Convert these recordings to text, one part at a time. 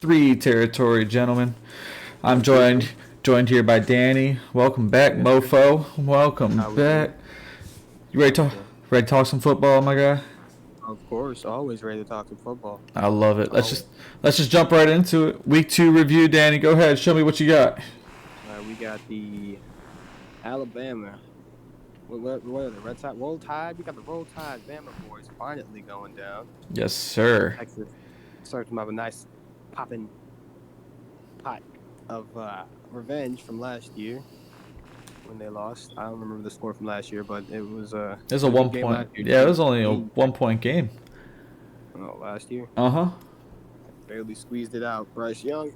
Three territory, gentlemen. I'm joined here by Danny. Welcome back, Yes, sir. Mofo. Welcome How we doing? back. You ready How to we talk? doing? Ready to talk some football, my guy? Of course, always ready to talk some football. I love it. Let's Always. just let's just jump right into it. Week 2 review, Danny. Go ahead. Show me what you got. We got the Alabama. What are the Red Tide? Roll Tide. We got the Roll Tide Bama boys finally going down. Yes, sir. Texas starting to have a nice popping pot of revenge from last year when they lost. I don't remember the score from last year, but it was It was a a good one game point. last year Yeah, it too. was only a 1 point game. Oh, last year Uh huh. barely squeezed it out. Bryce Young.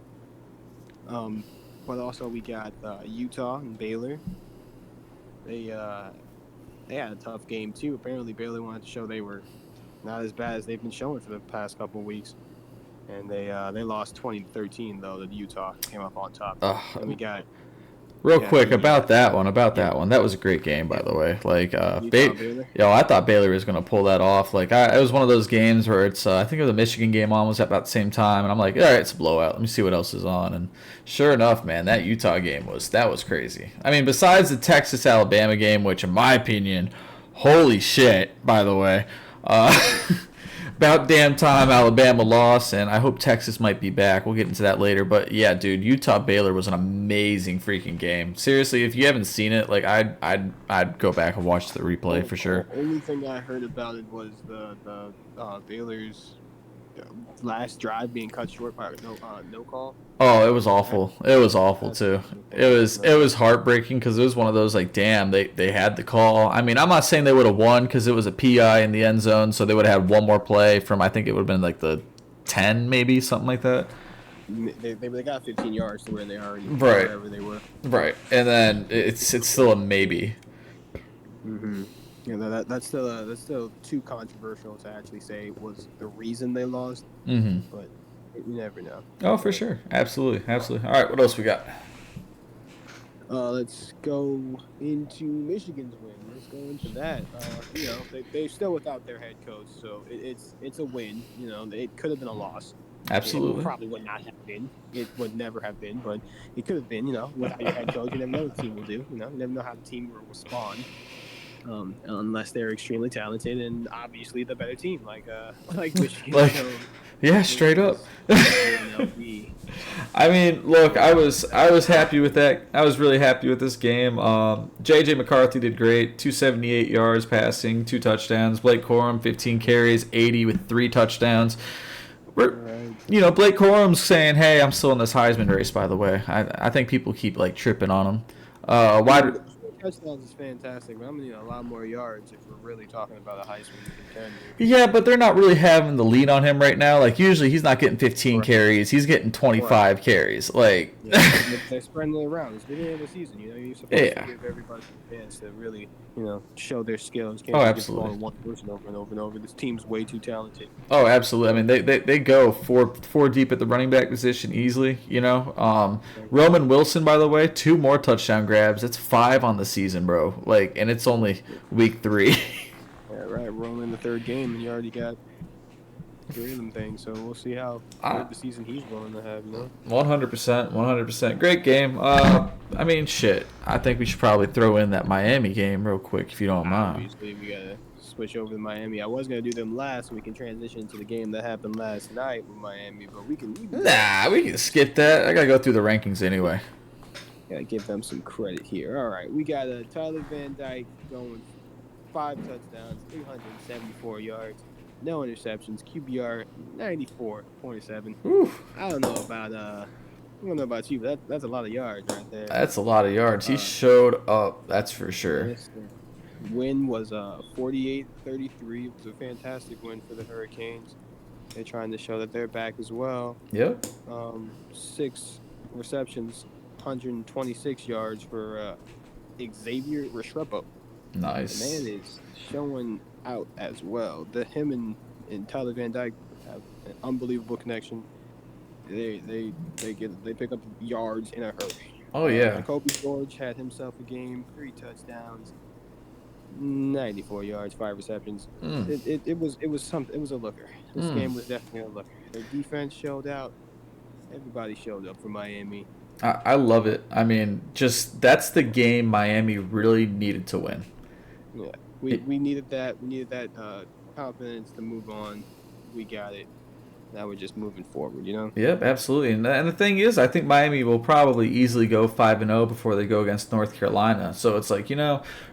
Um, but also we got Utah and Baylor. They had a tough game too. Apparently, Baylor wanted to show they were not as bad as they've been showing for the past couple of weeks, and they lost 20-13 though. The Utah came up on top. And we got Real quick the about that one. About yeah that one. That was a great game, by the way. Like, Utah Baylor. yo, I thought Baylor was gonna pull that off. Like, it was one of those games where it's. I think it was a Michigan game almost at about the same time, and I'm like, all right, it's a blowout. Let me see what else is on. And sure enough, man, that Utah game was crazy. I mean, besides the Texas Alabama game, which in my opinion, holy shit, by the way. About damn time Alabama lost, and I hope Texas might be back. We'll get into that later. But yeah, dude, Utah Baylor was an amazing freaking game. Seriously, if you haven't seen it, like I'd go back and watch the replay for sure. The only thing I heard about it was the Baylor's last drive being cut short by no call. Oh, it was awful. It was awful That's too. the It thing. was it was heartbreaking because it was one of those like, damn, they had the call. I mean, I'm not saying they would have won because it was a PI in the end zone, so they would have had one more play from I think it would have been like the 10 maybe something like that. They got 15 yards to where they already Right, wherever they were. right, and then it's still a maybe. Mm-hmm. Yeah, that's still too controversial to actually say was the reason they lost, Mm-hmm. but you never know. Oh, for sure, absolutely, absolutely. All right, what else we got? Let's go into Michigan's win. Let's go into that. They're still without their head coach, so it's a win. It could have been a loss. It Absolutely. probably would not have been. It would never have been, but it could have been. Without your head coach, you never know what the team will do. You never know how the team will respond. Unless they're extremely talented and obviously the better team, like Michigan. Like, So yeah, straight up. UNLV. I mean, look, I was happy with that. I was really happy with this game. J.J. McCarthy did great. 278 yards passing, 2 touchdowns. Blake Corum, 15 carries, 80 with 3 touchdowns. Right. Blake Corum's saying, "Hey, I'm still in this Heisman race." By the way, I think people keep like tripping on him. Why? 4 touchdowns is fantastic, but I'm gonna need a lot more yards if we're really talking about a Heisman contender. Yeah, but they're not really having the lead on him right now. Like usually, he's not getting 15 Right. carries; he's getting 25 Right. carries. Like, Yeah, they're spreading it around. It's the beginning of the season. You're supposed to yeah. give everybody a chance to really, show their skills. Oh, Can't just give absolutely. on one person over and over and over. This team's way too talented. Oh, absolutely. I mean, they go four deep at the running back position easily. Roman Wilson, by the way, 2 more touchdown grabs. It's 5 on the season, bro. Like, and it's only week 3. Yeah, right. We're only in the third game, and you already got 3 of them things. So we'll see how good the season he's going to have. 100%, 100%. Great game. I mean, shit. I think we should probably throw in that Miami game real quick if you don't mind. Obviously, we gotta switch over to Miami. I was gonna do them last, so we can transition to the game that happened last night with Miami. But we can Nah, we can skip that. I gotta go through the rankings anyway. gotta give them some credit here. All right, we got Tyler Van Dyke going 5 touchdowns, 374 yards, no interceptions, QBR 94.7. Oof. I don't know about you, but that's a lot of yards right there. That's a lot of yards. He showed up, that's for sure. Yes, sir. Win was 48-33. It was a fantastic win for the Hurricanes. They're trying to show that they're back as well. Yep. 6 receptions, 126 yards for Xavier Restrepo. Nice. The man is showing out as well. Him and Tyler Van Dyke have an unbelievable connection. They pick up yards in a hurry. Oh, yeah. Kobe George had himself a game, 3 touchdowns, 94 yards, 5 receptions. It was something. It was a looker. This game was definitely a looker. Their defense showed out. Everybody showed up for Miami. I love it. I mean, just that's the game Miami really needed to win. Yeah, It, we needed that. We needed that confidence to move on. We got it. Now we're just moving forward. You know. Yep, absolutely. And the thing is, I think Miami will probably easily go 5-0 before they go against North Carolina. So it's like,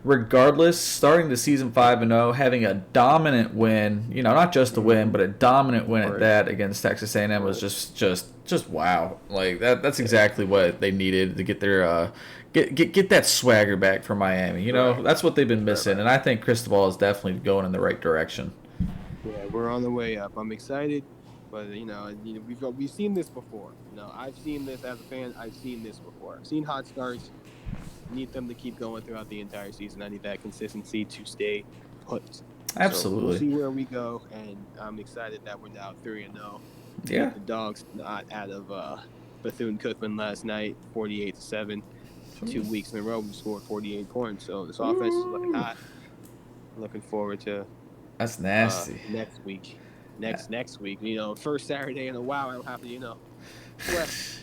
regardless, starting the season 5-0, having a dominant win, not just a win, but a dominant win at Right. that against Texas A&M was Right. just wow. Like that's Yeah. exactly what they needed to get their get that swagger back from Miami. Right. That's what they've been Right. missing, Right. and I think Cristobal is definitely going in the right direction. Yeah, we're on the way up. I'm excited, but we've seen this before. I've seen this as a fan. I've seen this before. I've seen hot starts. Need them to keep going throughout the entire season. I need that consistency to stay put. So we'll Absolutely. see where we go, and I'm excited that we're now 3-0. Yeah. Beat the dogs not out of Bethune-Cookman last night, 48-7. 2 weeks in a row, we scored 48 points. So this offense is looking Ooh, hot. Looking forward to that's nasty. next week. Next week. First Saturday in a while, I don't have to, sweat.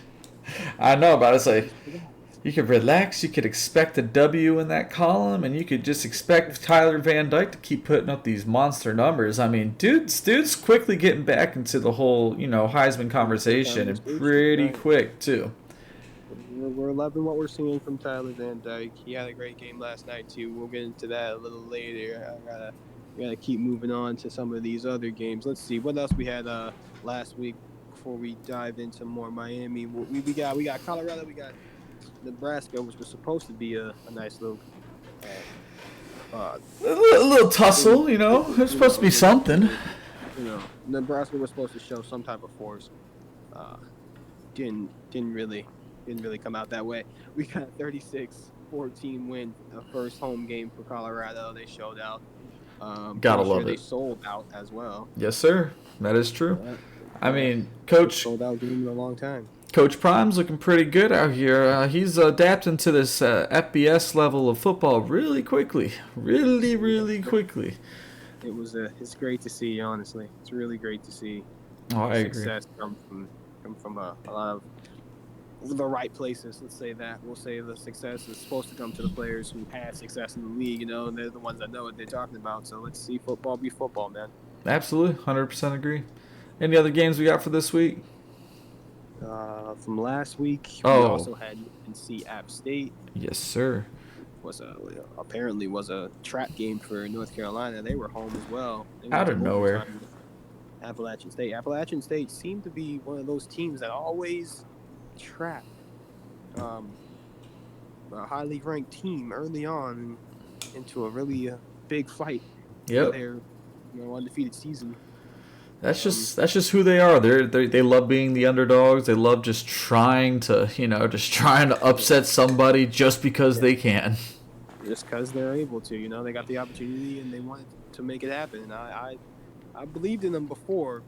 I know, but it's I like just relax. you could relax. You could expect a W in that column, and you could just expect Tyler Van Dyke to keep putting up these monster numbers. I mean, dude's quickly getting back into the whole Heisman conversation, and pretty Right. quick too. We're loving what we're seeing from Tyler Van Dyke. He had a great game last night too. We'll get into that a little later. We gotta keep moving on to some of these other games. Let's see what else we had last week before we dive into more Miami. We got Colorado. We got Nebraska, which was supposed to be a nice little uh, uh, A little tussle, There's you supposed to know, be something. Nebraska was supposed to show some type of force. Uh, didn't really come out that way. We got 36-14 win, the first home game for Colorado. They showed out. Gotta Pretty sure love they it. sold out as well. Yes, sir. That is true. Yeah, I yeah. mean, First Coach sold out game in a long time. Coach Prime's looking pretty good out here. He's adapting to this FBS level of football really quickly, really, really quickly. It's great to see. Honestly, it's really great to see Oh, I agree. success come from a lot of the right places. Let's say that. We'll say the success is supposed to come to the players who had success in the league. And they're the ones that know what they're talking about. So let's see football be football, man. Absolutely, 100% agree. Any other games we got for this week? From last week, we Oh, also had UNC App State. yes, sir. Apparently was a trap game for North Carolina. They were home as well. They went Out to of nowhere. overtime with Appalachian State. Appalachian State seemed to be one of those teams that always trap a highly ranked team early on into a really big fight for Yep. their undefeated season. That's just who they are. They love being the underdogs. They love just trying to upset somebody just because they can. Just because they're able to. They got the opportunity and they wanted to make it happen. And I believed in them before.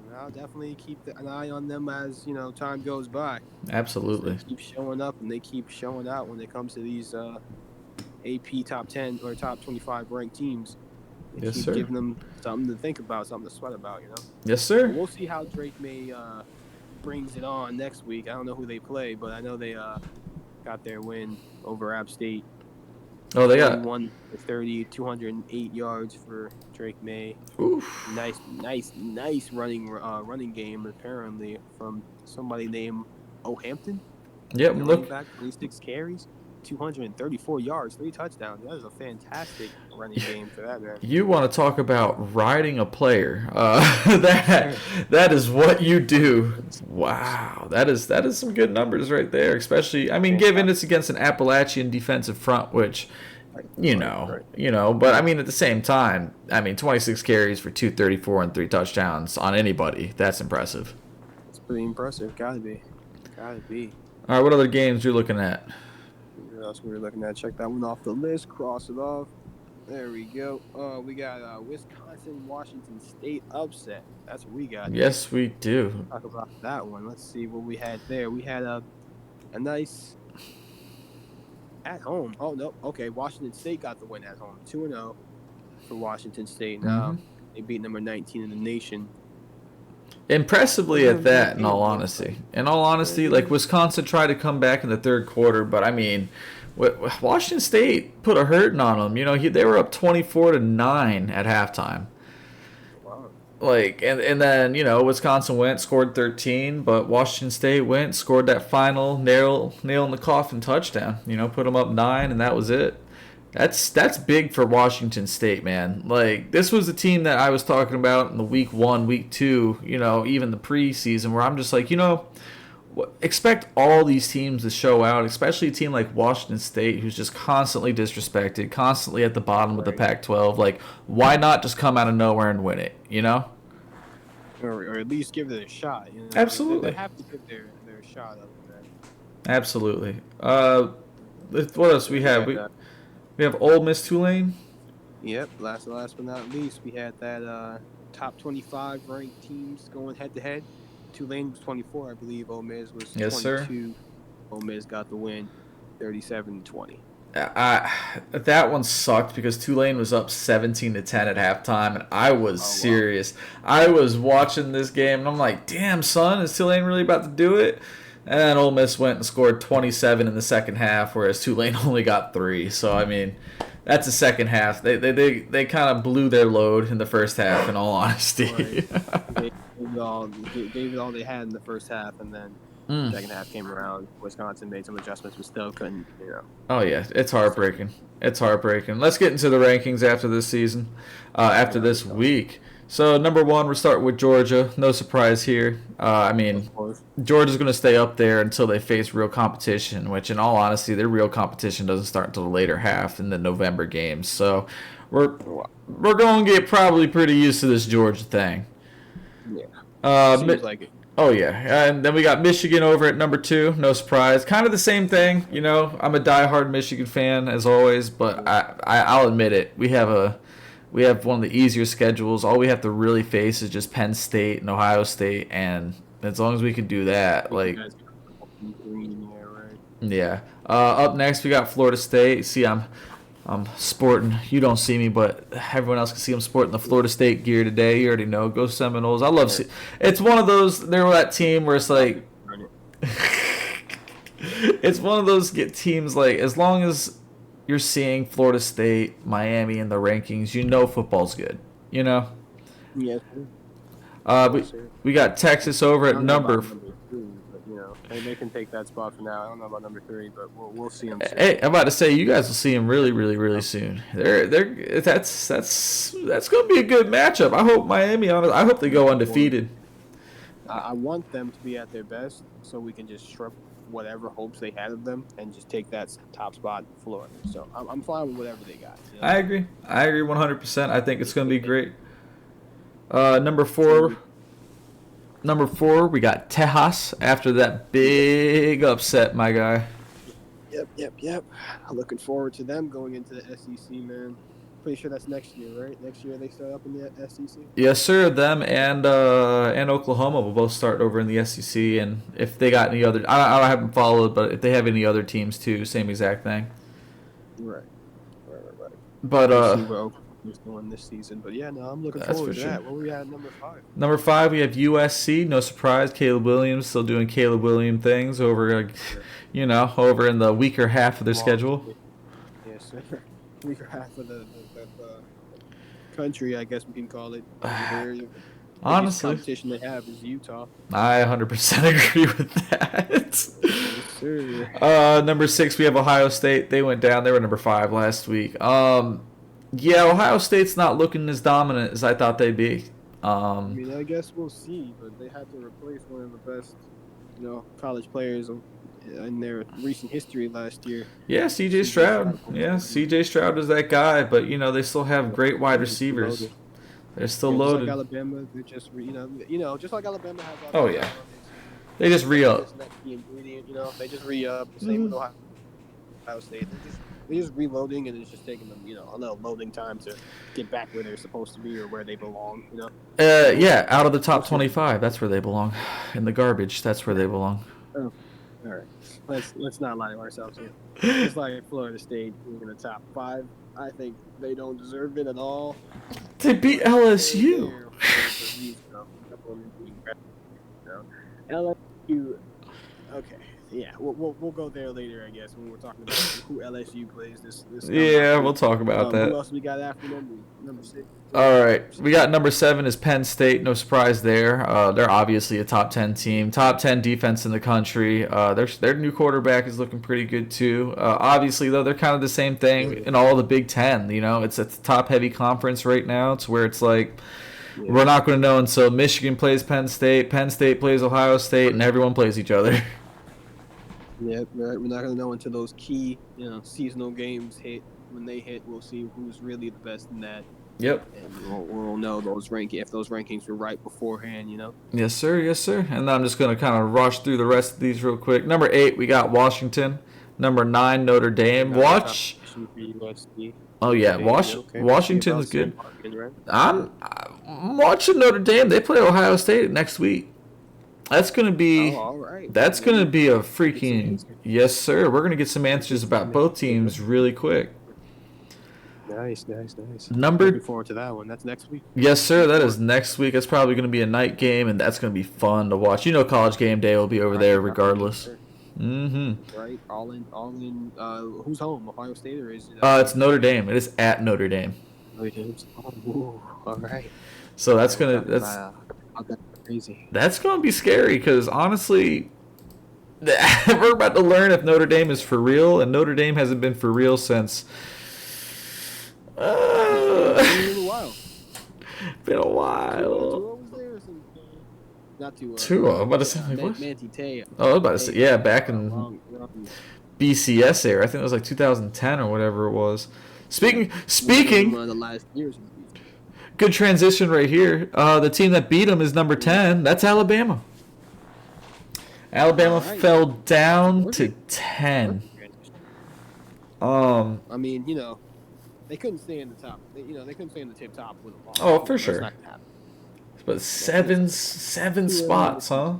And I'll definitely keep an eye on them as time goes by. Absolutely. They keep showing up and they keep showing out when it comes to these AP top 10 or top 25 ranked teams. They Yes, keep sir. giving them something to think about, something to sweat about. Yes, But sir. we'll see how Drake May brings it on next week. I don't know who they play, but I know they got their win over App State. Oh, they got 41 to 30, 208 yards for Drake May. oof. Nice running game apparently from somebody named O'Hampton. Yep. The running Look, back, 26 carries, 234 yards, 3 touchdowns. That is a fantastic running game for that man. you want to talk about riding a player? That is what you do. Wow, that is some good numbers right there. Especially, I mean, given it's against an Appalachian defensive front, which Right. But I mean, at the same time, I mean, 26 carries for 234 and 3 touchdowns on anybody. That's impressive. It's pretty impressive. Gotta be. All right, what other games you're looking at? What else we were looking at? Check that one off the list. Cross it off. There we go. We got Wisconsin, Washington State upset. That's what we got. Yes, we do. Talk about that one. Let's see what we had there. We had a nice at home. Oh no. Okay, Washington State got the win at home. 2-0 for Washington State. Now Mhm. they beat number 19 in the nation. Impressively They're at gonna be that, in in all the game, honesty. In all honesty, like right? Wisconsin tried to come back in the third quarter, but I mean, Washington State put a hurting on them. You know, they were up 24-9 at halftime. Wow. Like, and then Wisconsin went, scored 13, but Washington State went, scored that final nail in the coffin touchdown. Put them up 9, and that was it. That's big for Washington State, man. Like, this was the team that I was talking about in the week 1, week 2, even the preseason, where I'm just like, expect all these teams to show out, especially a team like Washington State, who's just constantly disrespected, constantly at the bottom of the Right. Pac-12. Like, why not just come out of nowhere and win it? Or at least give it a shot. They Absolutely, have to give their shot up there. absolutely. What else we We have? had We have Ole Miss Tulane. Yep. Last but not least, we had that top 25 ranked teams going head to head. Tulane was 24, I believe. Ole Miss was Yes, sir. 22. Ole Miss got the win, 37-20. That one sucked because Tulane was up 17-10 at halftime, and I was Oh wow. serious. I was watching this game, and I'm like, "Damn, son, is Tulane really about to do it?" And then Ole Miss went and scored 27 in the second half, whereas Tulane only got 3. So I mean, that's the second half. They kind of blew their load in the first half. In all Right. honesty. Gave it all they had in the first half, and then Mm. second half came around. Wisconsin made some adjustments, but still couldn't. Oh yeah, it's heartbreaking. It's heartbreaking. Let's get into the rankings after this season, after Yeah, this week. So number 1, we're starting with Georgia. No surprise here. I mean, of course. Georgia's going to stay up there until they face real competition. Which, in all honesty, their real competition doesn't start until the later half in the November games. So we're Wow. we're going to get probably pretty used to this Georgia thing. Yeah, Mi- seems like it. Oh yeah, and then we got Michigan over at number 2. No surprise, kind of the same thing. I'm a diehard Michigan fan as always, but I'll admit it. We have one of the easier schedules. All we have to really face is just Penn State and Ohio State, and as long as we can do that, You like guys got green there, right? yeah. Up next we got Florida State. See, I'm sporting. You don't see me, but everyone else can see I'm sporting the Florida State gear today. You already know. Go Seminoles. I love. Yeah. It's one of those. They're that team where it's like. It's one of those teams like as long as you're seeing Florida State, Miami in the rankings, football's good. You know. Yes, sir. Uh, Yes, we sir. we got Texas over I at don't know number. about number 3, but they can take that spot for now. I don't know about number 3, but we'll see them soon. Hey, I'm about to say you guys will see them really, really, really soon. That's going to be a good matchup. I hope Miami. I hope they go undefeated. I want them to be at their best, so we can just strip whatever hopes they had of them and just take that top spot in Florida. So I'm fine with whatever they got. I agree. I agree 100%. I think it's going to be great. Number four, we got Tejas after that big upset, my guy. Yep. Looking forward to them going into the SEC, man. Pretty sure that's next year, right? Next year they start up in the SEC. Yes, sir. Them and Oklahoma will both start over in the SEC, and if they got any other, I haven't followed, but if they have any other teams too, same exact thing. Right. But We'll see what Oklahoma's doing this season. But yeah, no, I'm looking That's forward for to that. sure. Where we at number 5? Number 5, we have USC. No surprise, Caleb Williams still doing Caleb Williams things over, over in the weaker half of their schedule. Yes, sir. Weaker half of the country, I guess we can call it. The Honestly, competition they have is Utah. I 100% agree with that. Yes, sir. Number 6, we have Ohio State. They went down. They were number 5 last week. Yeah, Ohio State's not looking as dominant as I thought they'd be. I mean, I guess we'll see, but they had to replace one of the best, college players in their recent history last year. Yeah, C.J. Stroud. Yeah, C.J. Stroud is that guy, but they still have great wide receivers. They're still Just loaded. like Alabama, they're just just like Alabama has. Oh yeah, they just re-up. That's the ingredient, they just re-up. Same with Ohio State. They're just reloading, and it's just taking them, a little loading time to get back where they're supposed to be or where they belong. Yeah, out of the top 25, that's where they belong. In the garbage, that's where they belong. Oh, all right. Let's not lie to ourselves here. It's like Florida State being in the top 5. I think they don't deserve it at all. They beat LSU. know, LSU. Okay, yeah, we'll go there later, I guess, when we're talking about who LSU plays this coming Yeah, week. we'll talk about Who that. else we got after number 6? All right, we got number 7 is Penn State. No surprise there. They're obviously a top 10 team, top 10 defense in the country. Their new quarterback is looking pretty good too. Obviously, though, they're kind of the same thing in all the Big Ten. You know, it's a top heavy conference right now. It's where it's like we're not going to know until Michigan plays Penn State plays Ohio State, and everyone plays each other. Yeah, we're not gonna know until those key, seasonal games hit. When they hit, we'll see who's really the best in that. Yep. And we'll know if those rankings were right beforehand. Yes, sir. Yes, sir. And I'm just going to kind of rush through the rest of these real quick. Number 8, we got Washington. Number 9, Notre Dame. Watch. Oh yeah, Washington's good. I'm watching Notre Dame. They play Ohio State next week. That's gonna be. All right. That's gonna be a freaking yes, sir. We're gonna get some answers about both teams really quick. Nice. Looking forward to that one. That's next week. Yes, sir. That is next week. That's probably going to be a night game, and that's going to be fun to watch. You know, College Game Day will be over there regardless. Mm-hmm. Right. All in. Who's home? Ohio State or is it? It's Notre Dame. It is at Notre Dame. All right. So that's crazy. That's gonna be scary because honestly, we're about to learn if Notre Dame is for real, and Notre Dame hasn't been for real since. Been a while. Not too. I'm about to say like what? Manti Te'o. Oh, I was about to say back in BCS era. I think it was like 2010 or whatever it was. Speaking. One of the last years. Good transition right here. The team that beat them is number 10. That's Alabama. Alabama fell down to 10. I mean, they couldn't stay in the top. They couldn't stay in the tip top with a loss. Oh, for sure. But seven spots, huh?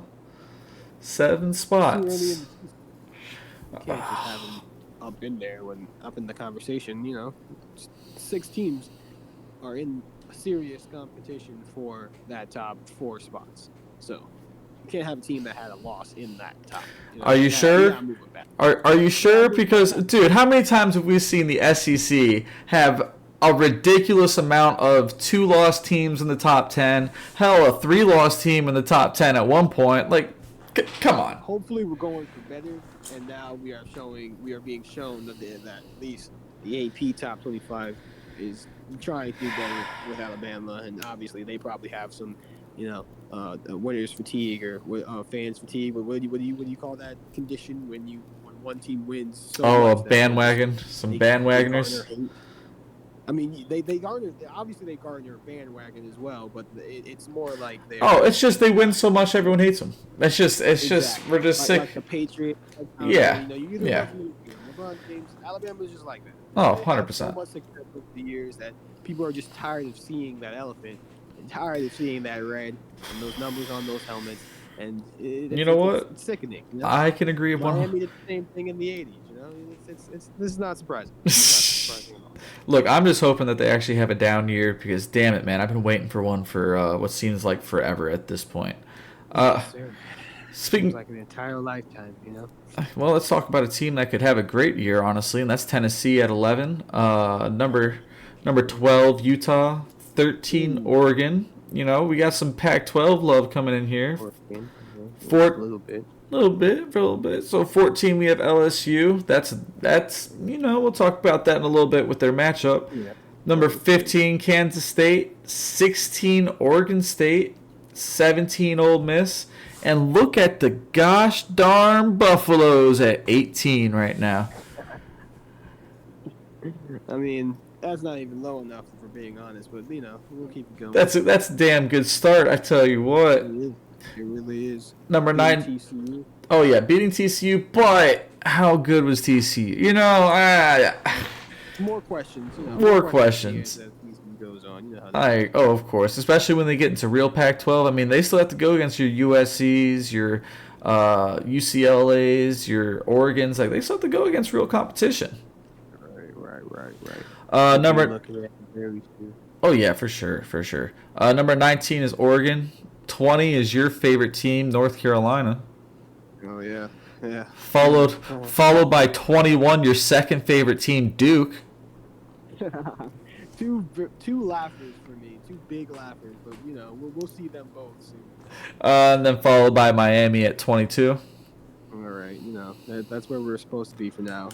7 spots. You can't just have them up in there up in the conversation. 6 teams are in serious competition for that top 4 spots. So you can't have a team that had a loss in that top. Are you sure? Are you sure? Because, dude, how many times have we seen the SEC have a ridiculous amount of 2-loss teams in the top 10? Hell, a 3-loss team in the top 10 at one point. Like, come on. Hopefully, we're going for better, and now we are being shown that at least the AP top 25 is trying to do better with Alabama, and obviously they probably have some, winners fatigue or fans fatigue. But what do you call that condition when one team wins? So a bandwagon, some bandwagoners. I mean, they garner a bandwagon as well, but it's more like they. Oh, it's just they win so much, everyone hates them. It's just we're just sick. Like the Patriots. Yeah. LeBron James, Alabama's just like that. Oh, 100%. So much success over the years that people are just tired of seeing that elephant and tired of seeing that red and those numbers on those helmets. And it's sickening. I can agree with Miami did the same thing in the 80s. This is not surprising. It's not surprising at all. Look, I'm just hoping that they actually have a down year because, damn it, man, I've been waiting for one for what seems like forever at this point. Seems like an entire lifetime, Well, let's talk about a team that could have a great year, honestly, and that's Tennessee at 11. Number 12, Utah. 13, Oregon. We got some Pac-12 love coming in here. A little bit. So 14, we have LSU. That's we'll talk about that in a little bit with their matchup. Yeah. Number 15, Kansas State. 16, Oregon State. 17, Ole Miss. And look at the gosh darn Buffaloes at 18 right now. I mean, that's not even low enough, if we're being honest, but, we'll keep it going. That's a damn good start, I tell you what. It really is. Number 9. TCU. Oh, yeah, beating TCU, but how good was TCU? More questions. More questions. As the season goes on. Of course, especially when they get into real Pac-12. I mean, they still have to go against your USCs, your UCLAs, your Oregons. Like, they still have to go against real competition. Right. Number. Oh yeah, for sure. Number 19 is Oregon. 20 is your favorite team, North Carolina. Oh yeah, yeah. Followed Oh. followed by 21, your second favorite team, Duke. Two laughers for me, two big laughers, but we'll see them both soon. And then followed by Miami at 22. All right, that's where we're supposed to be for now.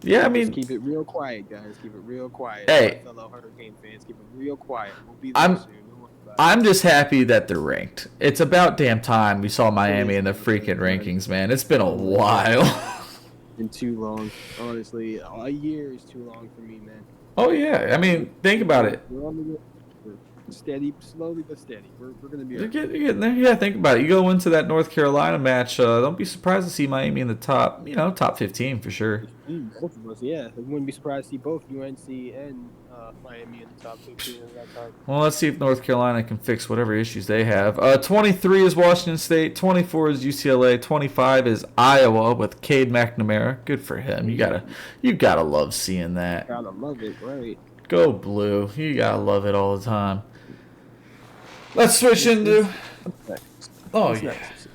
Yeah, I Just mean, keep it real quiet, guys. Keep it real quiet. All my hey, fellow Hurricane fans, keep it real quiet. We'll be there I'm soon. Don't worry about it. I'm just happy that they're ranked. It's about damn time we saw It Miami is in the about damn freaking time. rankings, man. It's been a Oh my God. while. Been too long, honestly. A year is too long for me, man. Oh yeah, I mean, think about it. We're on the go. We're steady, slowly but steady. We're gonna be. You're Right. getting there. Yeah, think about it. You go into that North Carolina match. Don't be surprised to see Miami in the top 15 for sure. Both of us, yeah. I wouldn't be surprised to see both UNC and Miami in the top 15 at that time. Well, let's see if North Carolina can fix whatever issues they have. 23 is Washington State. 24 is UCLA. 25 is Iowa with Cade McNamara. Good for him. You gotta love seeing that. Gotta love it, right? Go blue. You gotta love it all the time. Let's switch into. Oh It's yeah. nice.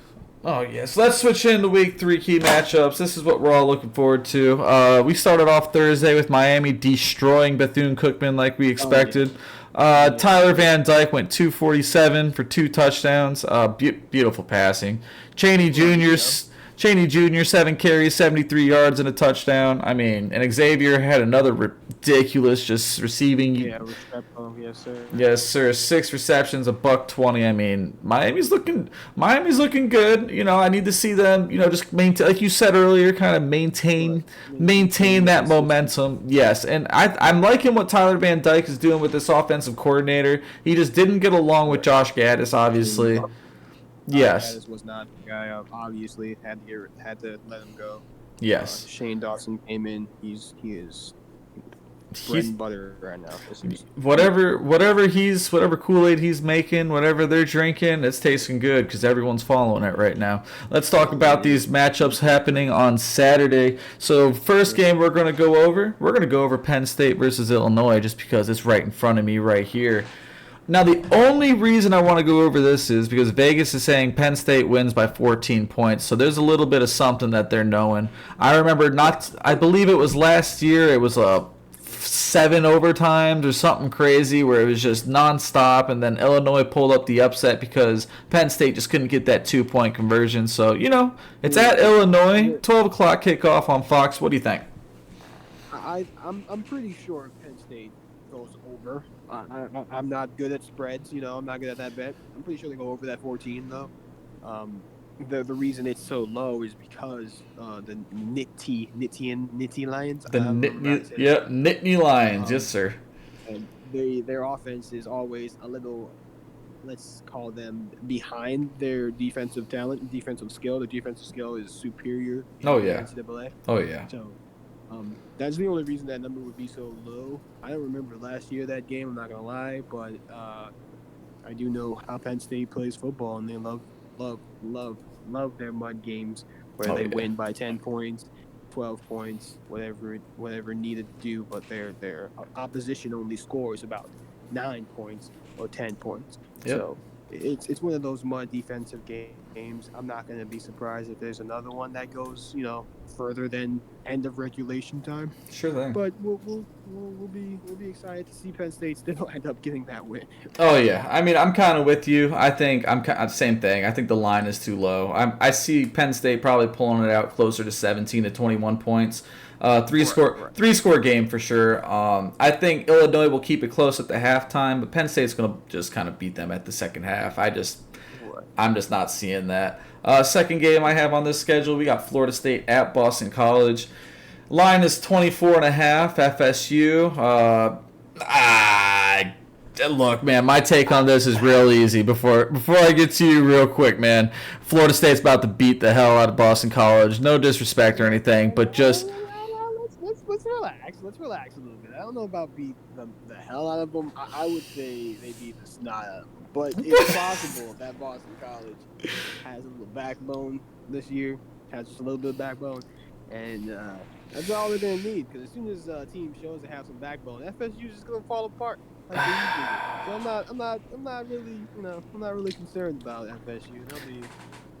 Oh yes. Let's switch into week 3 key matchups. This is what we're all looking forward to. We started off Thursday with Miami destroying Bethune-Cookman like we expected. Tyler Van Dyke went 247 for 2 touchdowns. Beautiful passing. Cheney Jr. 7 carries, 73 yards and a touchdown. I mean, and Xavier had another ridiculous just receiving. Yeah, Restrepo, yes sir. Yes, sir. 6 receptions, $120. I mean, Miami's looking good. I need to see them. Just maintain, like you said earlier, kind of maintain that momentum. Yes, and I'm liking what Tyler Van Dyke is doing with this offensive coordinator. He just didn't get along with Josh Gaddis, obviously. Yes. Gaddis was not the guy. Obviously, had to let him go. Yes. Shane Dawson came in. He is bread and butter right now. Whatever Kool-Aid he's making, whatever they're drinking, it's tasting good because everyone's following it right now. Let's talk about these matchups happening on Saturday. So first game we're going to go over Penn State versus Illinois just because it's right in front of me right here. Now, the only reason I want to go over this is because Vegas is saying Penn State wins by 14 points, so there's a little bit of something that they're knowing. I remember I believe it was last year, it was 7 overtimes or something crazy where it was just nonstop, and then Illinois pulled up the upset because Penn State just couldn't get that 2-point conversion. So, it's at Illinois, 12 o'clock kickoff on Fox. What do you think? I'm pretty sure Penn State goes over. I'm not good at spreads, I'm not good at that bet. I'm pretty sure they go over that 14 though. The reason it's so low is because the Nittany Lions. Nittany Lions, yes sir. And their offense is always a little, let's call them, behind their defensive talent, defensive skill. The defensive skill is superior. Oh yeah. NCAA. Oh yeah. So. That's the only reason that number would be so low. I don't remember last year that game, I'm not gonna lie, but I do know how Penn State plays football, and they love their mud games where they win by 10 points, 12 points, whatever needed to do, but their opposition only scores about 9 points or 10 points. Yep. So it's one of those mud defensive games. I'm not going to be surprised if there's another one that goes, further than end of regulation time. Sure thing. But we'll be excited to see Penn State still end up getting that win. Oh yeah, I mean I'm kind of with you. I think same thing. I think the line is too low. I see Penn State probably pulling it out closer to 17 to 21 points. Three score game for sure. I think Illinois will keep it close at the halftime, but Penn State's gonna just kind of beat them at the second half. I'm just not seeing that. Second game I have on this schedule, we got Florida State at Boston College. Line is 24.5 FSU. Look, man, my take on this is real easy. Before I get to you real quick, man, Florida State's about to beat the hell out of Boston College. No disrespect or anything, but just... Let's relax. Let's relax a little bit. I don't know about beat the hell out of them. I would say they beat the snot out of them. But it's possible that Boston College has a little backbone this year, has just a little bit of backbone. And that's all they're going to need, because as soon as a team shows they have some backbone, FSU is just going to fall apart. like they usually do. So I'm not really, I'm not really concerned about FSU. They'll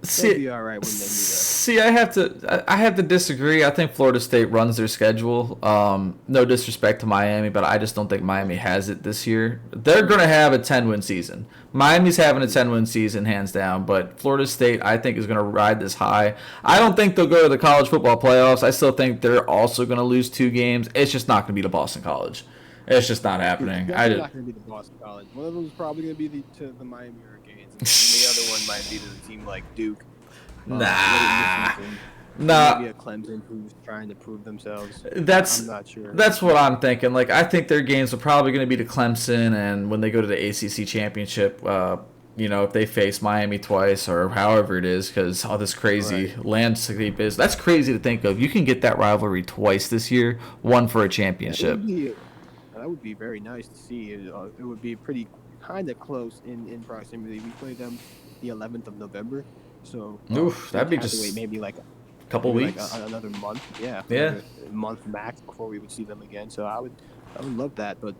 See, be all right when they meet us. I have to disagree. I think Florida State runs their schedule. No disrespect to Miami, but I just don't think Miami has it this year. They're going to have a 10-win season. Miami's having a 10-win season, hands down. But Florida State, I think, is going to ride this high. I don't think they'll go to the college football playoffs. I still think they're also going to lose 2 games. It's just not going to be to Boston College. It's just not It's happening. definitely not going to be the Boston College. One of them is probably going to be to the Miami Hurricanes, and the other one might be to the team like Duke. Late in the Nah. season. Nah. Maybe a Clemson who's trying to prove themselves. That's I'm not sure. that's what I'm thinking. Like, I think their games are probably going to be to Clemson, and when they go to the ACC championship, if they face Miami twice or however it is, because all this crazy landscape is, that's crazy to think of. You can get that rivalry twice this year, one for a championship. That would be very nice to see. It would be pretty kind of close in proximity. We play them the 11th of November, so Oof, that'd be have to just wait maybe like a couple weeks. like another month. Yeah, Yeah. another month max before we would see them again. So I would love that, but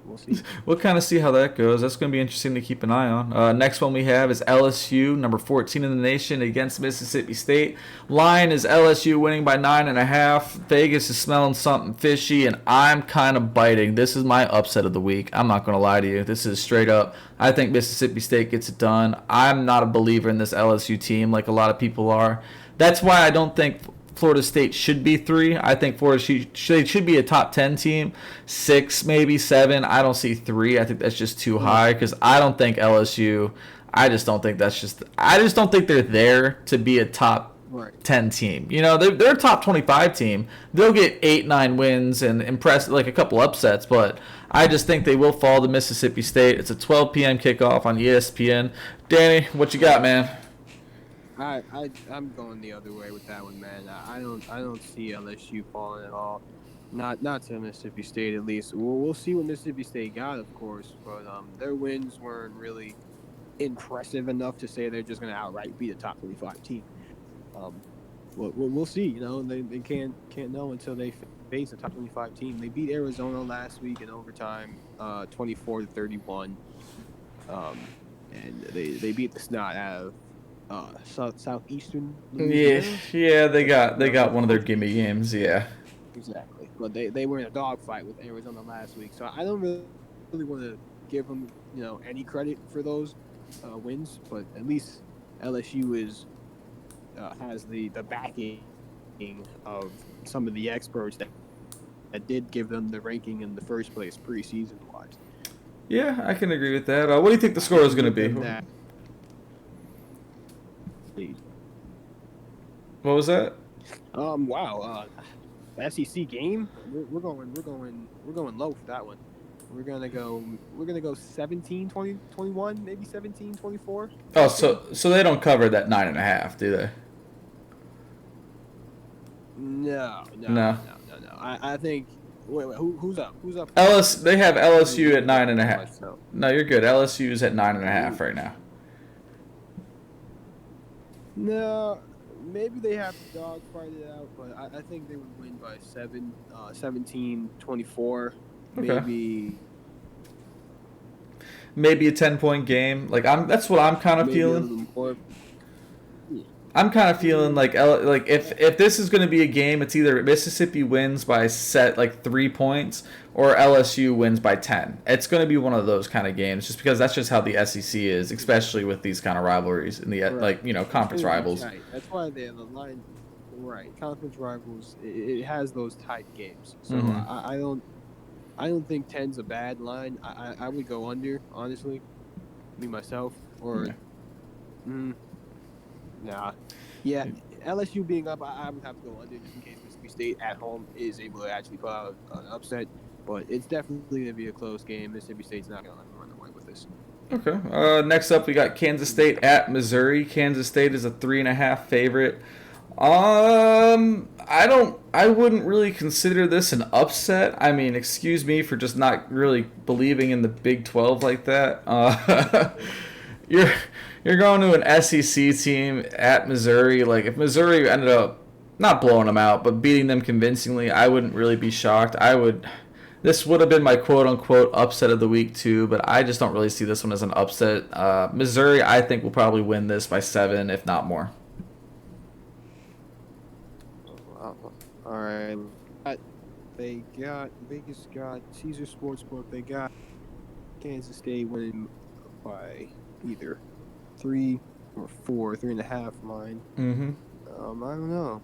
we'll see. We'll kind of see how that goes. That's going to be interesting to keep an eye on. Next one we have is LSU, number 14 in the nation, against Mississippi State. Line is LSU winning by 9.5. Vegas is smelling something fishy, and I'm kind of biting. This is my upset of the week. I'm not going to lie to you. This is straight up. I think Mississippi State gets it done. I'm not a believer in this LSU team like a lot of people are. That's why I don't think Florida State should be 3. I think Florida State should be a top 10 team, 6 maybe 7. I don't see 3. I think that's just too high because I don't think LSU. I just don't think they're there to be a top 10 team. They're a top 25 team. They'll get 8-9 wins and impress like a couple upsets, but I just think they will fall to Mississippi State. It's a 12 p.m. kickoff on ESPN. Danny, what you got, man? I'm going the other way with that one, man. I don't see LSU falling at all. Not to Mississippi State at least. We'll see what Mississippi State got, of course, but their wins weren't really impressive enough to say they're just going to outright beat a top 25 team. We'll see. They can't know until they face a top 25 team. They beat Arizona last week in overtime, 24-31, and they beat the snot out of Southeastern Louisiana. Yeah, they got one of their gimme games, yeah. Exactly. But they were in a dogfight with Arizona last week, so I don't really want to give them any credit for those wins, but at least LSU has the backing of some of the experts that did give them the ranking in the first place preseason wise. Yeah, I can agree with that. What do you think the score is going to be? What was that? Wow. SEC game. We're going low for that one. We're gonna go 17, 20, 21, maybe 17, 24. Oh, so they don't cover that 9.5, do they? No. I think. Wait. Who's up? They have LSU at 9.5. No, you're good. LSU is at 9.5 right now. No, maybe they have to dogfight it out, but I think they would win by 17, 24. Okay. Maybe a 10-point game. That's what I'm kind of feeling. I'm kind of feeling like if this is going to be a game, it's either Mississippi wins by 3 points or LSU wins by 10. It's going to be one of those kind of games, just because that's just how the SEC is, especially with these kind of rivalries in the conference rivals. Right. That's why the line, right? Conference rivals, it has those tight games. So I don't think 10's a bad line. I would go under, honestly, me myself, or. Nah. Yeah, LSU being up, I would have to go under just in case Mississippi State at home is able to actually pull out an upset. But it's definitely going to be a close game. Mississippi State's not going to let them run away with this. Okay. Next up, we got Kansas State at Missouri. Kansas State is a 3.5 favorite. I wouldn't really consider this an upset. I mean, excuse me for just not really believing in the Big 12 like that. You're going to an SEC team at Missouri. If Missouri ended up not blowing them out, but beating them convincingly, I wouldn't really be shocked. I This would have been my quote-unquote upset of the week too, but I just don't really see this one as an upset. Missouri, I think, will probably win this by 7, if not more. All right. They got Vegas got Caesar Sportsbook. They got Kansas State winning by either 3 or 4, 3.5 mine. Mm-hmm. I don't know.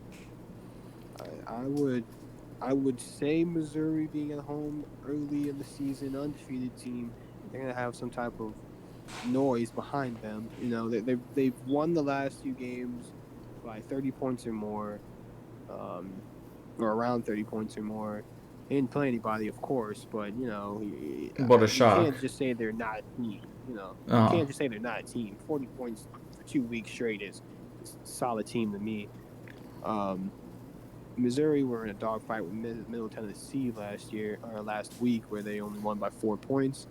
I would say Missouri being at home early in the season, undefeated team, they're gonna have some type of noise behind them. You know, they've won the last few games by 30 points or more, or around 30 points or more. They didn't play anybody, of course, but you know, What a shock. you can't just say they're not a team. You know, you can't just say they're not a team. 40 points for 2 weeks straight is a solid team to me. Missouri were in a dogfight with Middle Tennessee last week, where they only won by 4 points.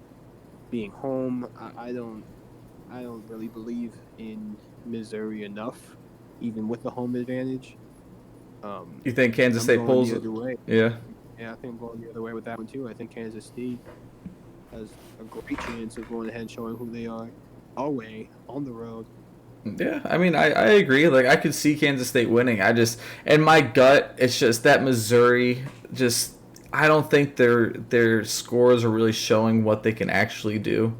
Being home, I don't really believe in Missouri enough, even with the home advantage. You think Kansas State pulls the other way? Yeah. Yeah, I think I'm going the other way with that one too. I think Kansas State has a great chance of going ahead and showing who they are away on the road. Yeah, I mean, I agree. Like, I could see Kansas State winning. In my gut, it's just that Missouri I don't think their scores are really showing what they can actually do.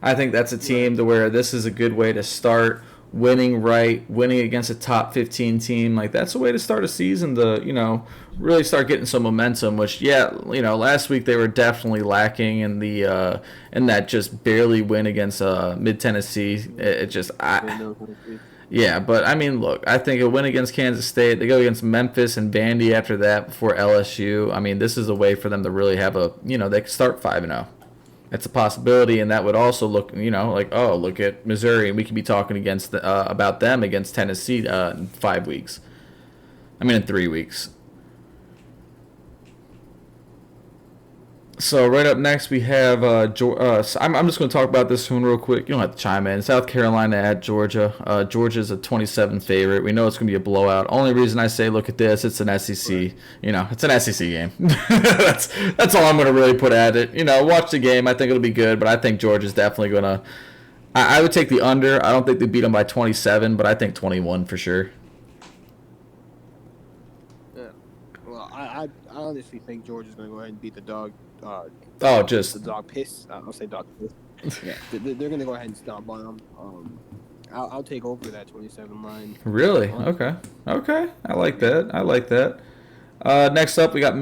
I think that's a team to where this is a good way to start winning against a top 15 team. Like, that's a way to start a season to, really start getting some momentum, which, last week they were definitely lacking in that just barely win against mid Tennessee. Yeah, but I mean, look, I think a win against Kansas State, they go against Memphis and Vandy after that before LSU. I mean, this is a way for them to really have they can start 5-0. It's a possibility, and that would also look, like, oh, look at Missouri, and we could be talking about them against Tennessee in 5 weeks. In 3 weeks. So right up next we have I'm just going to talk about this one real quick. You don't have to chime in. South Carolina at Georgia. Georgia's a 27 favorite. We know it's going to be a blowout. Only reason I say look at this, it's an SEC. Right. It's an SEC game. that's all I'm going to really put at it. Watch the game. I think it'll be good, but I think Georgia's definitely going to. I would take the under. I don't think they beat them by 27, but I think 21 for sure. Yeah. Well, I honestly think Georgia's going to go ahead and beat the dog. Just the dog piss. I'll say dog piss. Yeah, they're gonna go ahead and stomp on them. I'll take over that 27 line. Really? Okay. I like that. Next up, we got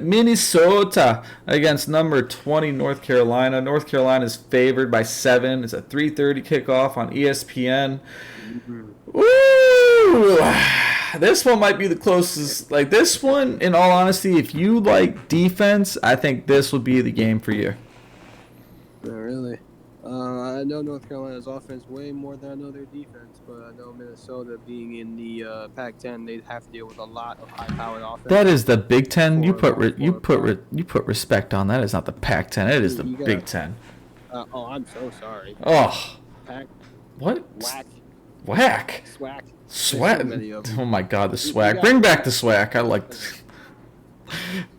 Minnesota against number 20 North Carolina. North Carolina is favored by 7. It's a 3:30 kickoff on ESPN. Mm-hmm. Woo! This one might be the closest. Like, this one, in all honesty, if you like defense, I think this would be the game for you. Not really. I know North Carolina's offense way more than I know their defense, but I know Minnesota being in the Pac-10, they'd have to deal with a lot of high-powered offense. That is the Big Ten. You put respect on that. It's not the Pac-10. It is the Big Ten. I'm so sorry. Oh. Pac. What? Whack. Swag. Oh my God, the swag. Bring back the swag. I like.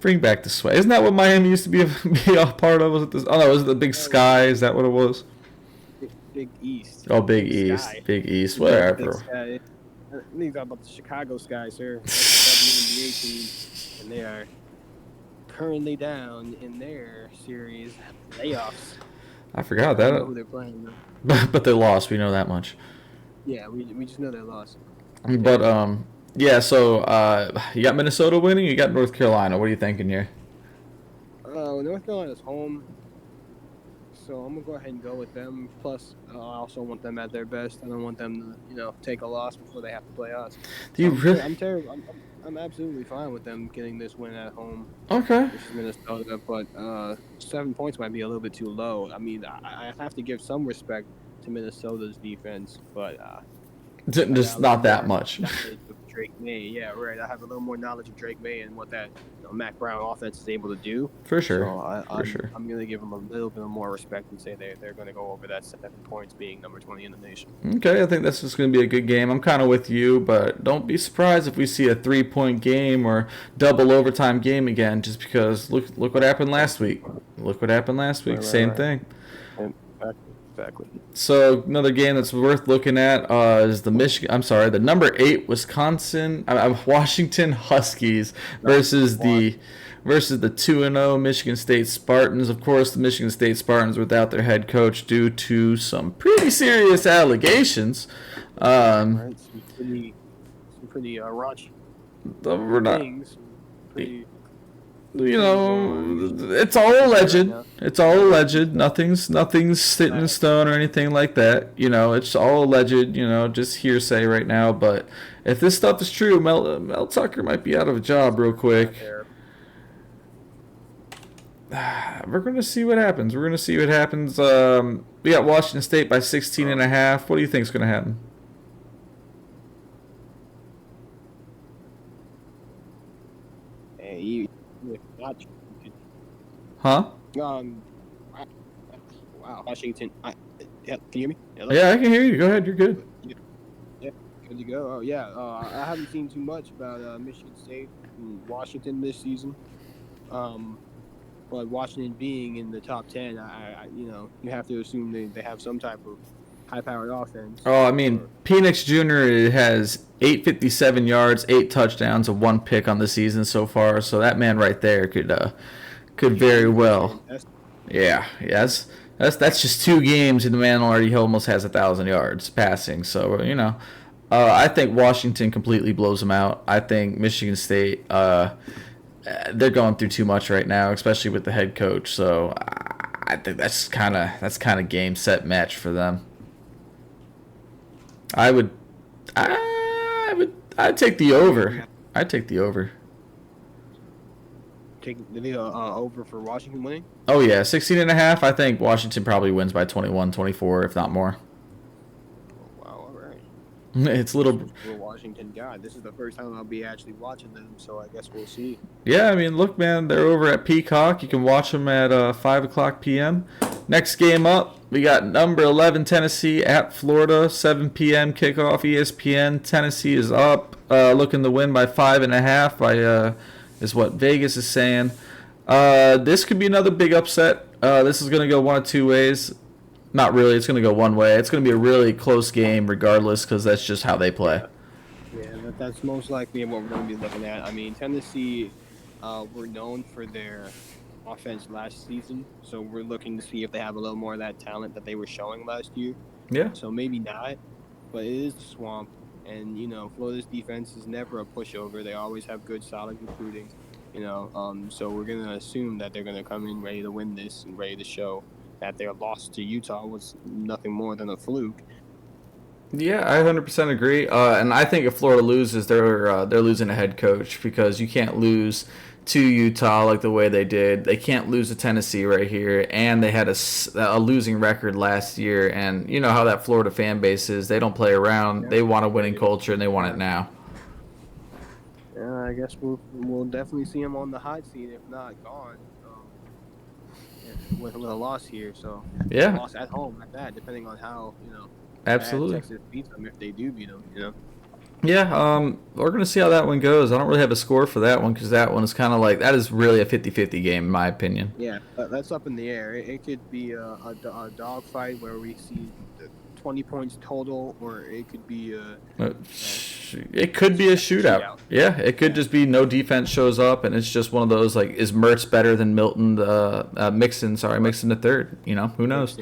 Bring back the swag. Isn't that what Miami used to be a part of? Was it this? Oh no, was it the Big Sky? Is that what it was? Big East. Oh, Big East. Sky. Big East. Whatever. I think about the Chicago Sky, sir. That's the NBA team, and they are currently down in their series playoffs. I forgot that. I don't know who they're playing. But they lost. We know that much. Yeah, we just know they lost. But yeah. So you got Minnesota winning. You got North Carolina. What are you thinking here? North Carolina's home, so I'm gonna go ahead and go with them. Plus, I also want them at their best. I don't want them to, take a loss before they have to play us. Do you really? I'm terrible. I'm absolutely fine with them getting this win at home. Okay. This is Minnesota, but 7 points might be a little bit too low. I mean, I have to give some respect to Minnesota's defense, but Just not that much. knowledge of Drake May. Yeah, right. I have a little more knowledge of Drake May and what that Mac Brown offense is able to do. For sure. So For sure. I'm going to give them a little bit more respect and say they're going to go over that 7 points, being number 20 in the nation. Okay, I think this is going to be a good game. I'm kind of with you, but don't be surprised if we see a 3-point game or double overtime game again, just because look what happened last week. Look what happened last week. Same thing. Exactly. So another game that's worth looking at is the number 8 Washington Huskies versus the 2-0 Michigan State Spartans. Of course, the Michigan State Spartans without their head coach due to some pretty serious allegations. Right, some pretty raunchy things. It's all alleged. It's all alleged. Nothing's set in stone or anything like that. It's all alleged. Just hearsay right now. But if this stuff is true, Mel Tucker might be out of a job real quick. We're gonna see what happens. We got Washington State by 16.5. What do you think is gonna happen? Huh? Wow, Washington. Can you hear me? Hello? Yeah, I can hear you. Go ahead. You're good. Yeah, good to go. Oh yeah, I haven't seen too much about Michigan State and Washington this season. But Washington being in the top 10, you have to assume they have some type of high-powered offense. Oh, I mean, Penix Jr. has 857 yards, 8 touchdowns, and 1 pick on the season so far. So that man right there could very well. Yeah. That's just 2 games, and the man already almost has 1,000 yards passing. So I think Washington completely blows them out. I think Michigan State. They're going through too much right now, especially with the head coach. So I think that's kind of game set match for them. I'd take the over. I'd take the over. Take the over for Washington winning? Oh yeah, 16.5. I think Washington probably wins by 21, 24, if not more. Wow, all right. It's a little. Washington guy. This is the first time I'll be actually watching them, so I guess we'll see. Yeah, I mean, look, man, they're over at Peacock. You can watch them at 5:00 p.m. Next game up, we got number 11 Tennessee at Florida, 7 p.m. kickoff, ESPN. Tennessee is up, looking to win by 5.5. Is what Vegas is saying. This could be another big upset. This is going to go one of 2 ways. Not really. It's going to go one way. It's going to be a really close game regardless because that's just how they play. Yeah, that's most likely what we're going to be looking at. I mean, Tennessee were known for their offense last season, so we're looking to see if they have a little more of that talent that they were showing last year. Yeah. So maybe not, but it is the swamp, and Florida's defense is never a pushover. They always have good, solid recruiting. So we're going to assume that they're going to come in ready to win this and ready to show that their loss to Utah was nothing more than a fluke. Yeah, I 100% agree. And I think if Florida loses, they're losing a head coach because you can't lose to Utah like the way they did. They can't lose to Tennessee right here, and they had a losing record last year. And you know how that Florida fan base is. They don't play around. They want a winning culture, and they want it now. Yeah, I guess we'll definitely see them on the hot seat, if not gone. With a loss here, so yeah, loss at home at that, depending on how absolutely Texas beats them if they do beat them. Yeah, we're gonna see how that one goes. I don't really have a score for that one because that one is kind of like that is really a 50-50 game in my opinion. Yeah, that's up in the air. It could be a dog fight where we see 20 points total, or it could be it could be a shootout. Yeah, it could just be no defense shows up, and it's just one of those like, is Mertz better than Mixon the third? Who knows?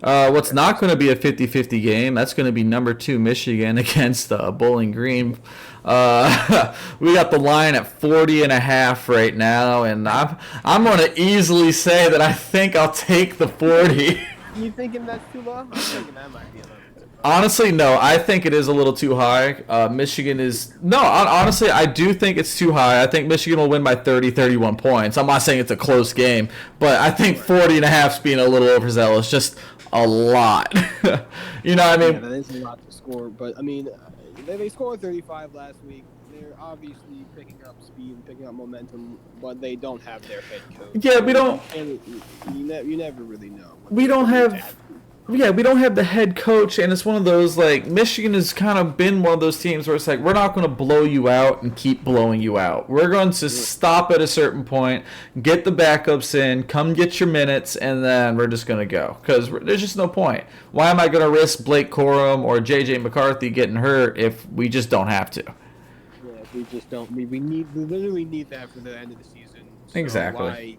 What's not going to be a 50-50 game? That's going to be number 2 Michigan against Bowling Green. We got the line at 40.5 right now, and I'm going to easily say that I think I'll take the 40. You thinking that's too low? I'm thinking that might be a little bit. Honestly, no. I think it is a little too high. Michigan is... No, honestly, I do think it's too high. I think Michigan will win by 30, 31 points. I'm not saying it's a close game, but I think 40.5 is being a little overzealous. Just a lot. You know what I Yeah, mean? that is a lot to score. But I mean, they scored 35 last week. They're obviously picking up speed and picking up momentum, but they don't have their head coach. Yeah, So you never really know what we they're don't going to have yeah, we don't have the head coach, and it's one of those, like, Michigan has kind of been one of those teams where it's like, we're not going to blow you out and keep blowing you out. We're going to stop at a certain point, get the backups in, come get your minutes, and then we're just going to go. Because there's just no point. Why am I going to risk Blake Corum or J.J. McCarthy getting hurt if we just don't have to? Yeah, we just don't. We literally need that for the end of the season. So Exactly.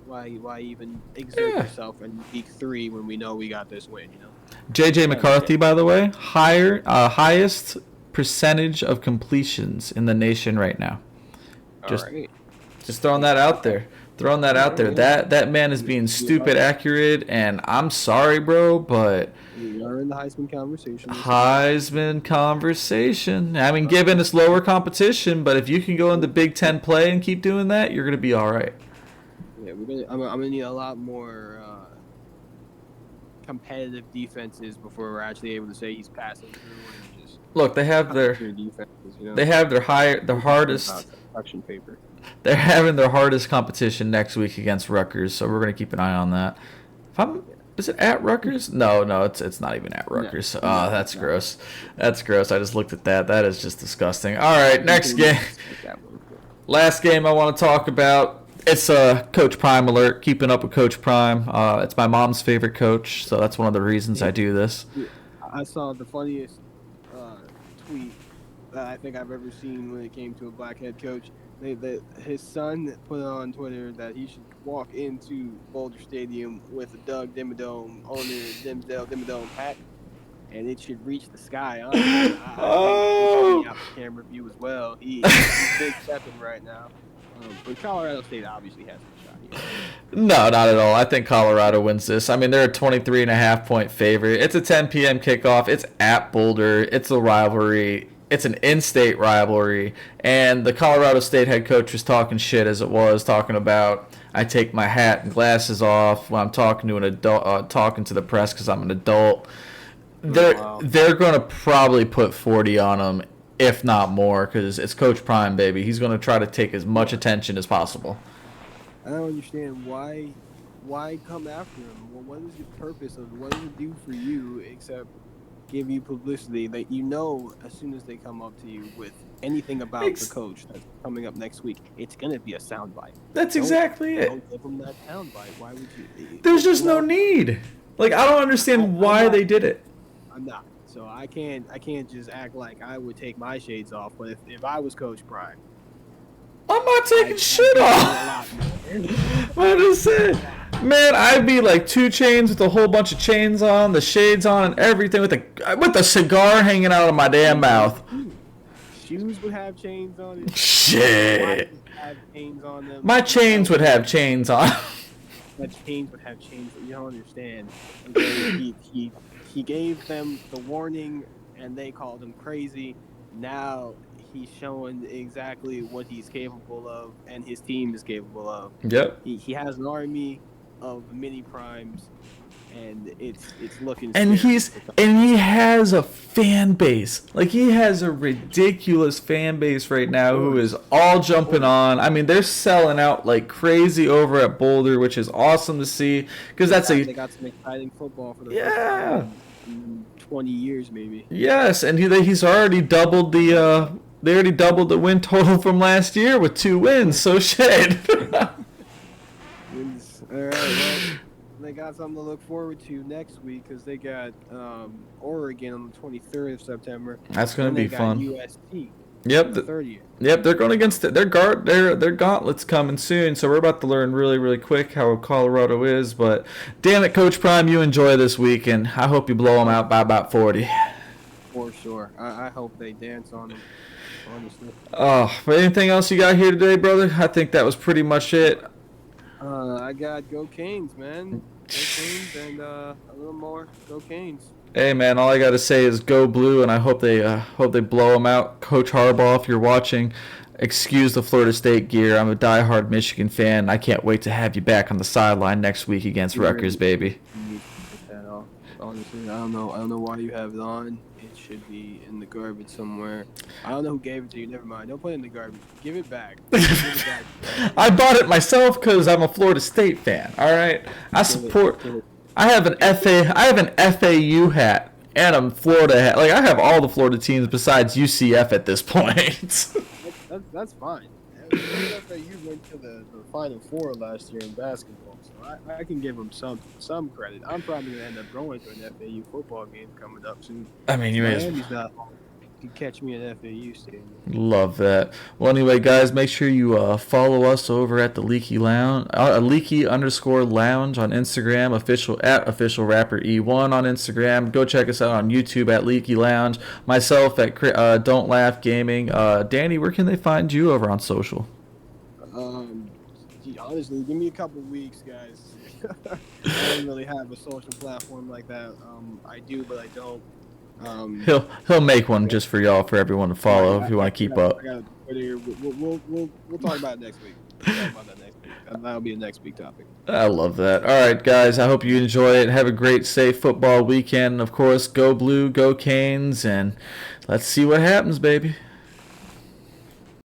why even exert yourself in week 3 when we know we got this win? You know. J.J. McCarthy, by the way, highest percentage of completions in the nation right now. Just, All right. just throwing that out there. Throwing that out there. That man is being stupid accurate, and I'm sorry, bro, but We are in the Heisman conversation. Heisman conversation. I mean, given it's lower competition, but if you can go in the Big Ten play and keep doing that, you're gonna be all right. Yeah, I'm gonna need a lot more competitive defenses before we're actually able to say he's passing through and just Look, they have their defenses. You know? they have their hardest. Production paper. They're having their hardest competition next week against Rutgers, so we're gonna keep an eye on that. Is it at Rutgers? No, it's not even at Rutgers. No, Oh, that's gross. That's gross. I just looked at that. That is just disgusting. All right, next game. Last game I want to talk about. It's Coach Prime alert. Keeping up with Coach Prime. It's my mom's favorite coach, so that's one of the reasons I do this. I saw the funniest tweet that I think I've ever seen when it came to a black head coach. His son put on Twitter that he should walk into Boulder Stadium with a Doug Dimmadome owner Dimsdale Dimmadome hat, and it should reach the sky. Honestly, I think he's out the camera view as well. He's big stepping right now. But Colorado State obviously has a shot here. No, not at all. I think Colorado wins this. I mean, they're a 23.5-point favorite. It's a 10 p.m. kickoff. It's at Boulder. It's a rivalry. It's an in-state rivalry. And the Colorado State head coach was talking shit as it was, talking about, I take my hat and glasses off when I'm talking to an adult, talking to the press because I'm an adult. They're going to probably put 40 on them, if not more, because it's Coach Prime, baby. He's going to try to take as much attention as possible. I don't understand why come after him. Well, what is the purpose of it? What does it do for you except give you publicity that you know as soon as they come up to you with anything about the coach that's coming up next week, it's going to be a soundbite. That's exactly it. Don't give them that soundbite. Why would you? There's just no need. Like, I don't understand why they did it. I'm not. So I can't just act like I would take my shades off. But if I was Coach Prime, I'm not taking shit off. What is it? Man, I'd be like 2 Chainz with a whole bunch of chains on, the shades on, and everything with the cigar hanging out of my damn mouth. Shoes would have chains on it. Shit. Have chains on them. My chains would have chains on. My chains would have chains. You don't understand. He gave them the warning, and they called him crazy. Now he's showing exactly what he's capable of, and his team is capable of. Yep. He has an army of mini primes, and it's looking. And scary. he has a fan base. Like, he has a ridiculous fan base right now who is all jumping on. I mean, they're selling out like crazy over at Boulder, which is awesome to see because they got some exciting football for the first time in 20 years maybe. Yes, and he's already doubled the they already doubled the win total from last year with 2 wins. So shit. All right, well, they got something to look forward to next week because they got Oregon on the 23rd of September. That's going to be fun. USC. Yep. The 30th. Yep, they're going against it. Their gauntlet's coming soon, so we're about to learn really, really quick how Colorado is. But damn it, Coach Prime, you enjoy this week, and I hope you blow them out by about 40. For sure. I hope they dance on them, honestly. Oh, but anything else you got here today, brother? I think that was pretty much it. I got Go Canes, man. Go Canes and a little more Go Canes. Hey, man, all I got to say is go blue, and I hope they blow them out. Coach Harbaugh, if you're watching, excuse the Florida State gear. I'm a diehard Michigan fan, and I can't wait to have you back on the sideline next week against Rutgers, baby. Honestly, I don't know. I don't know why you have it on. It should be in the garbage somewhere. I don't know who gave it to you. Never mind. Don't put it in the garbage. Give it back. Give it back. I bought it myself because I'm a Florida State fan. All right, I support. I have an FAU hat and a Florida hat. Like I have all the Florida teams besides UCF at this point. That's fine. FAU went to the Final Four last year in basketball, so I can give them some credit. I'm probably gonna end up going to an FAU football game coming up soon. I mean, you may as well. Miami's not home. You can catch me at FAU Stadium. Love that. Well, anyway, guys, make sure you follow us over at the Leaky Lounge, Leaky_Lounge on Instagram, official rapper E1 on Instagram. Go check us out on YouTube at Leaky Lounge. Myself at Don't Laugh Gaming. Danny, where can they find you over on social? Honestly, give me a couple weeks, guys. I don't really have a social platform like that. I do, but I don't. He'll make one just for y'all, for everyone to follow if you want to keep up. I got Twitter. We'll talk about it next week. We'll talk about that next week. That'll be the next big topic. I love that. All right, guys. I hope you enjoy it. Have a great, safe football weekend. Of course, go Blue, go Canes, and let's see what happens, baby.